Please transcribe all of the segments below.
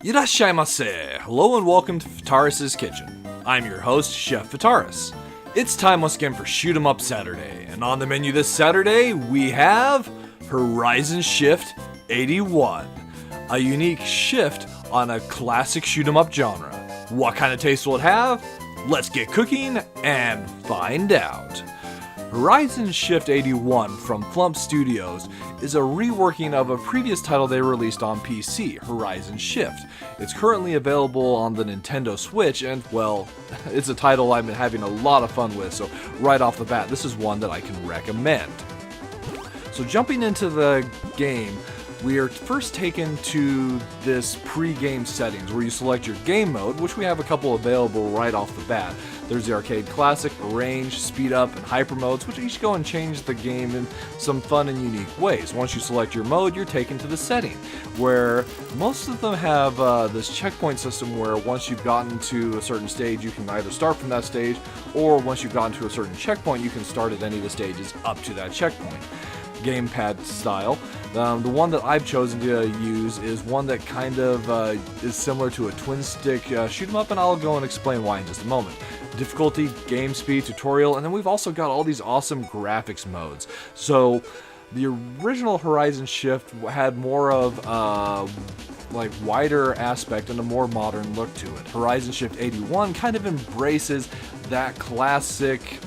Irashaimase! Hello and welcome to Fitaurus Kitchen. I'm your host, Chef Fitaurus. It's time once again for Shoot 'em Up Saturday, and on the menu this Saturday we have Horizon Shift 81, a unique shift on a classic shoot 'em up genre. What kind of taste will it have? Let's get cooking and find out. Horizon Shift 81 from Flump Studios is a reworking of a previous title they released on PC, Horizon Shift. It's currently available on the Nintendo Switch, and well, it's a title I've been having a lot of fun with, so right off the bat, this is one that I can recommend. So jumping into the game, we are first taken to this pre-game settings where you select your game mode, which we have a couple available right off the bat. There's the Arcade Classic, Arrange, Speed Up, and Hyper modes, which each go and change the game in some fun and unique ways. Once you select your mode, you're taken to the setting, where most of them have this checkpoint system where once you've gotten to a certain stage, you can either start from that stage, or once you've gotten to a certain checkpoint, you can start at any of the stages up to that checkpoint. Gamepad style. The one that I've chosen to use is one that kind of is similar to a twin stick shoot 'em up, and I'll go and explain why in just a moment. Difficulty, game speed, tutorial, and then we've also got all these awesome graphics modes. So the original Horizon Shift had more of like wider aspect and a more modern look to it. Horizon Shift 81 kind of embraces that classic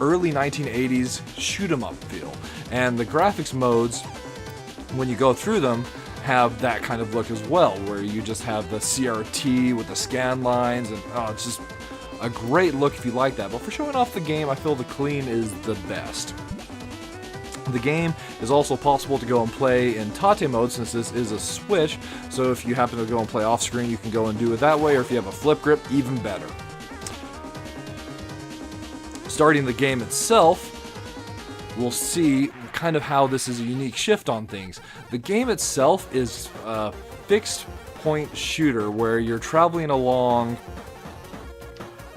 early 1980s shoot 'em up feel, and the graphics modes, when you go through them, have that kind of look as well, where you just have the CRT with the scan lines, and it's just a great look if you like that. But for showing off the game, I feel the clean is the best. The game is also possible to go and play in Tate mode, since this is a Switch, so if you happen to go and play off screen, you can go and do it that way, or if you have a flip grip, even better. Starting the game itself, we'll see kind of how this is a unique shift on things. The game itself is a fixed point shooter where you're traveling along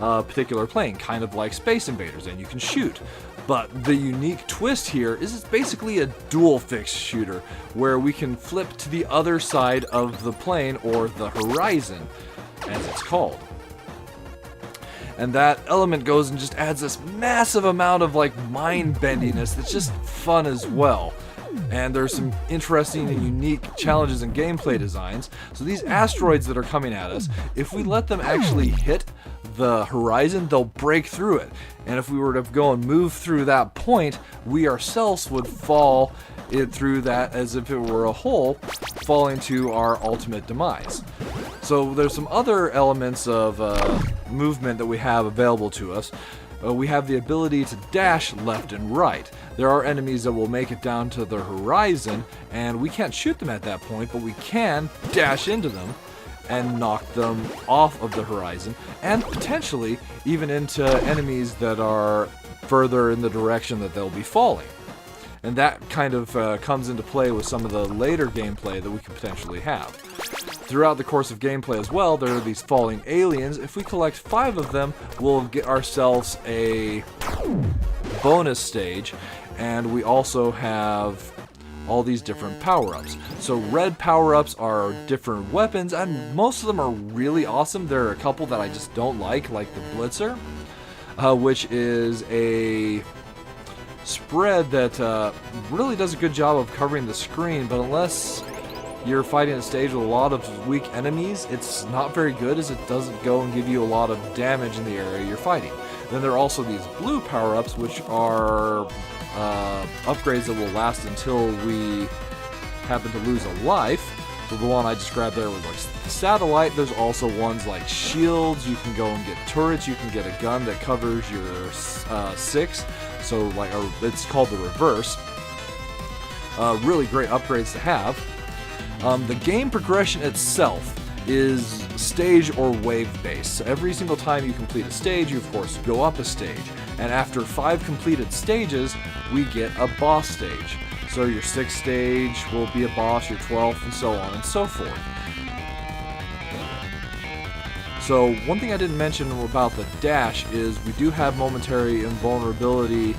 a particular plane, kind of like Space Invaders, and you can shoot. But the unique twist here is it's basically a dual fixed shooter where we can flip to the other side of the plane, or the horizon, as it's called. And that element goes and just adds this massive amount of like mind-bendiness that's just fun as well. And there's some interesting and unique challenges and gameplay designs. So these asteroids that are coming at us, if we let them actually hit the horizon, they'll break through it. And if we were to go and move through that point, we ourselves would fall through that as if it were a hole, falling to our ultimate demise. So there's some other elements of movement that we have available to us. We have the ability to dash left and right. There are enemies that will make it down to the horizon, and we can't shoot them at that point, but we can dash into them and knock them off of the horizon, and potentially even into enemies that are further in the direction that they'll be falling. And that kind of comes into play with some of the later gameplay that we could potentially have. Throughout the course of gameplay as well, there are these falling aliens. If we collect 5 of them, we'll get ourselves a bonus stage, and we also have all these different power-ups. So red power-ups are different weapons, and most of them are really awesome. There are a couple that I just don't like the Blitzer, which is a spread that really does a good job of covering the screen, but unless you're fighting a stage with a lot of weak enemies, it's not very good, as it doesn't go and give you a lot of damage in the area you're fighting. Then there are also these blue power-ups, which are upgrades that will last until we happen to lose a life. So the one I just grabbed there was like the satellite. There's also ones like shields. You can go and get turrets. You can get a gun that covers your 6. So like it's called the reverse. Really great upgrades to have. The game progression itself is stage or wave based. So every single time you complete a stage, you of course go up a stage. And after 5 completed stages, we get a boss stage. So your 6th stage will be a boss, your 12th, and so on and so forth. So one thing I didn't mention about the dash is we do have momentary invulnerability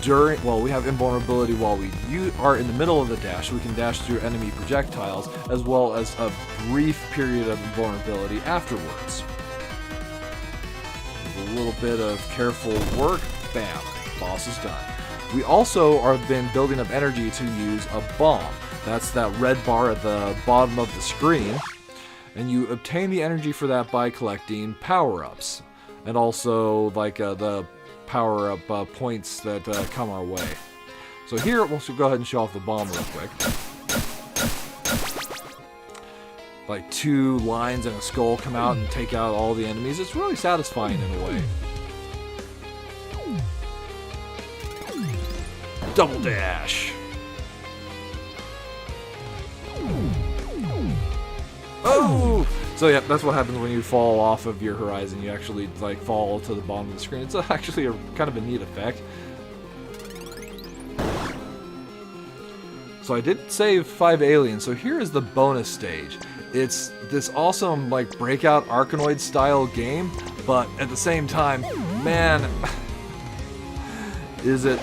we have invulnerability while we are in the middle of the dash. We can dash through enemy projectiles, as well as a brief period of invulnerability afterwards. With a little bit of careful work, bam, boss is done. We also have been building up energy to use a bomb. That's that red bar at the bottom of the screen. And you obtain the energy for that by collecting power-ups. And also, like, the power-up points that come our way. So here, we'll go ahead and show off the bomb real quick. Like 2 lines and a skull come out and take out all the enemies. It's really satisfying in a way. Double dash. Oh! So yeah, that's what happens when you fall off of your horizon. You actually like fall to the bottom of the screen. It's actually a kind of a neat effect. So I did save 5 aliens. So here is the bonus stage. It's this awesome like Breakout Arkanoid style game, but at the same time, man, is it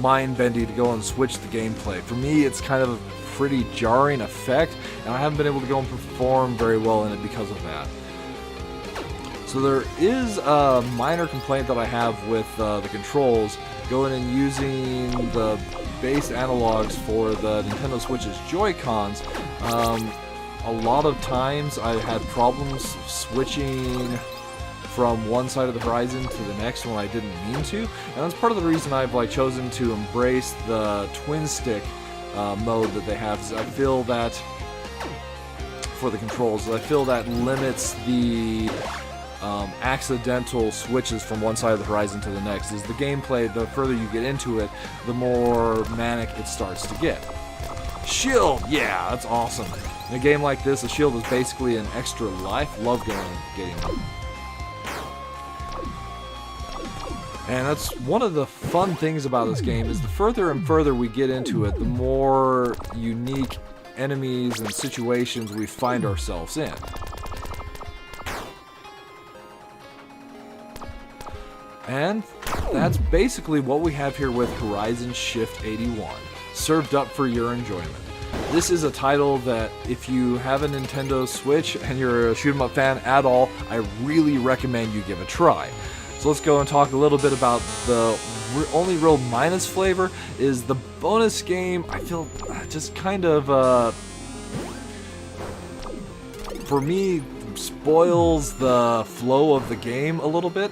mind-bending to go and switch the gameplay. For me, it's kind of a pretty jarring effect, and I haven't been able to go and perform very well in it because of that. So there is a minor complaint that I have with the controls. Going and using the base analogs for the Nintendo Switch's Joy-Cons, a lot of times I had problems switching from one side of the horizon to the next when I didn't mean to, and that's part of the reason I've like chosen to embrace the twin stick mode that they have. I feel that for the controls, I feel that limits the accidental switches from one side of the horizon to the next. As the gameplay, the further you get into it, the more manic it starts to get. Shield, yeah, that's awesome. In a game like this, a shield is basically an extra life. Love going and getting it. And that's one of the fun things about this game, is the further and further we get into it, the more unique enemies and situations we find ourselves in. And that's basically what we have here with Horizon Shift 81, served up for your enjoyment. This is a title that if you have a Nintendo Switch and you're a shoot 'em up fan at all, I really recommend you give a try. So let's go and talk a little bit about the only real minus flavor is the bonus game. I feel just kind of, for me, spoils the flow of the game a little bit.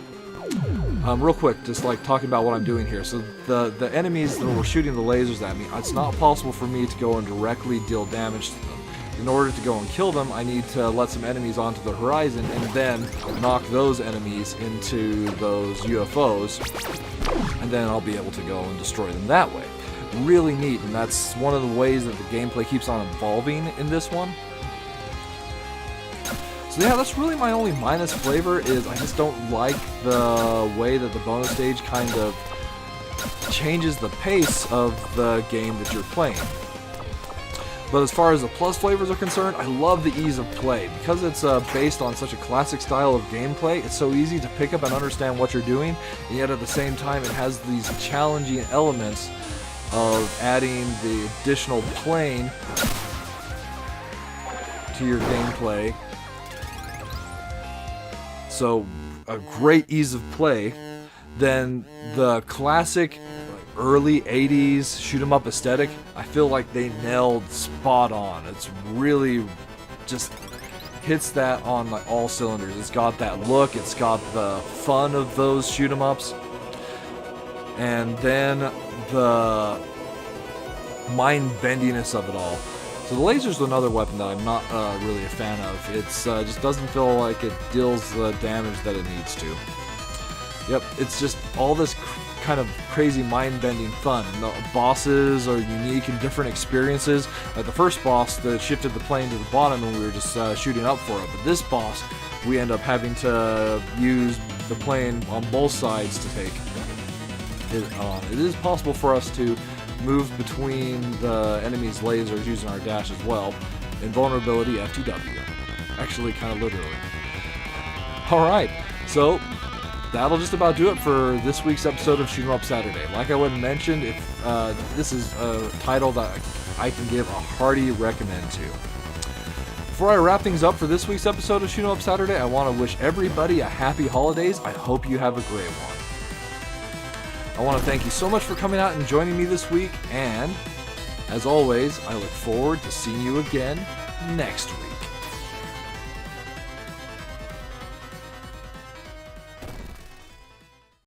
Real quick, just like talking about what I'm doing here. So the enemies that were shooting the lasers at me, it's not possible for me to go and directly deal damage to them. In order to go and kill them, I need to let some enemies onto the horizon and then knock those enemies into those UFOs, and then I'll be able to go and destroy them that way. Really neat, and that's one of the ways that the gameplay keeps on evolving in this one. So yeah, that's really my only minus flavor, is I just don't like the way that the bonus stage kind of changes the pace of the game that you're playing. But as far as the plus flavors are concerned, I love the ease of play. Because it's based on such a classic style of gameplay, it's so easy to pick up and understand what you're doing, and yet at the same time it has these challenging elements of adding the additional plane to your gameplay. So, a great ease of play. Then the classic early 80s shoot 'em up aesthetic, I feel like they nailed spot on. It's really just hits that on like all cylinders. It's got that look, it's got the fun of those shoot 'em ups, and then the mind bendiness of it all. So the laser's another weapon that I'm not really a fan of. It's just doesn't feel like it deals the damage that it needs to. Yep, it's just all this kind of crazy mind-bending fun. And the bosses are unique and different experiences. Like the first boss that shifted the plane to the bottom and we were just shooting up for it. But this boss, we end up having to use the plane on both sides to take it on. It is possible for us to move between the enemy's lasers using our dash as well. Invulnerability FTW. Actually, kind of literally. Alright, so that'll just about do it for this week's episode of Shoot 'em Up Saturday. Like I would have mentioned, if this is a title that I can give a hearty recommend to. Before I wrap things up for this week's episode of Shoot 'em Up Saturday, I want to wish everybody a happy holidays. I hope you have a great one. I want to thank you so much for coming out and joining me this week, and as always, I look forward to seeing you again next week.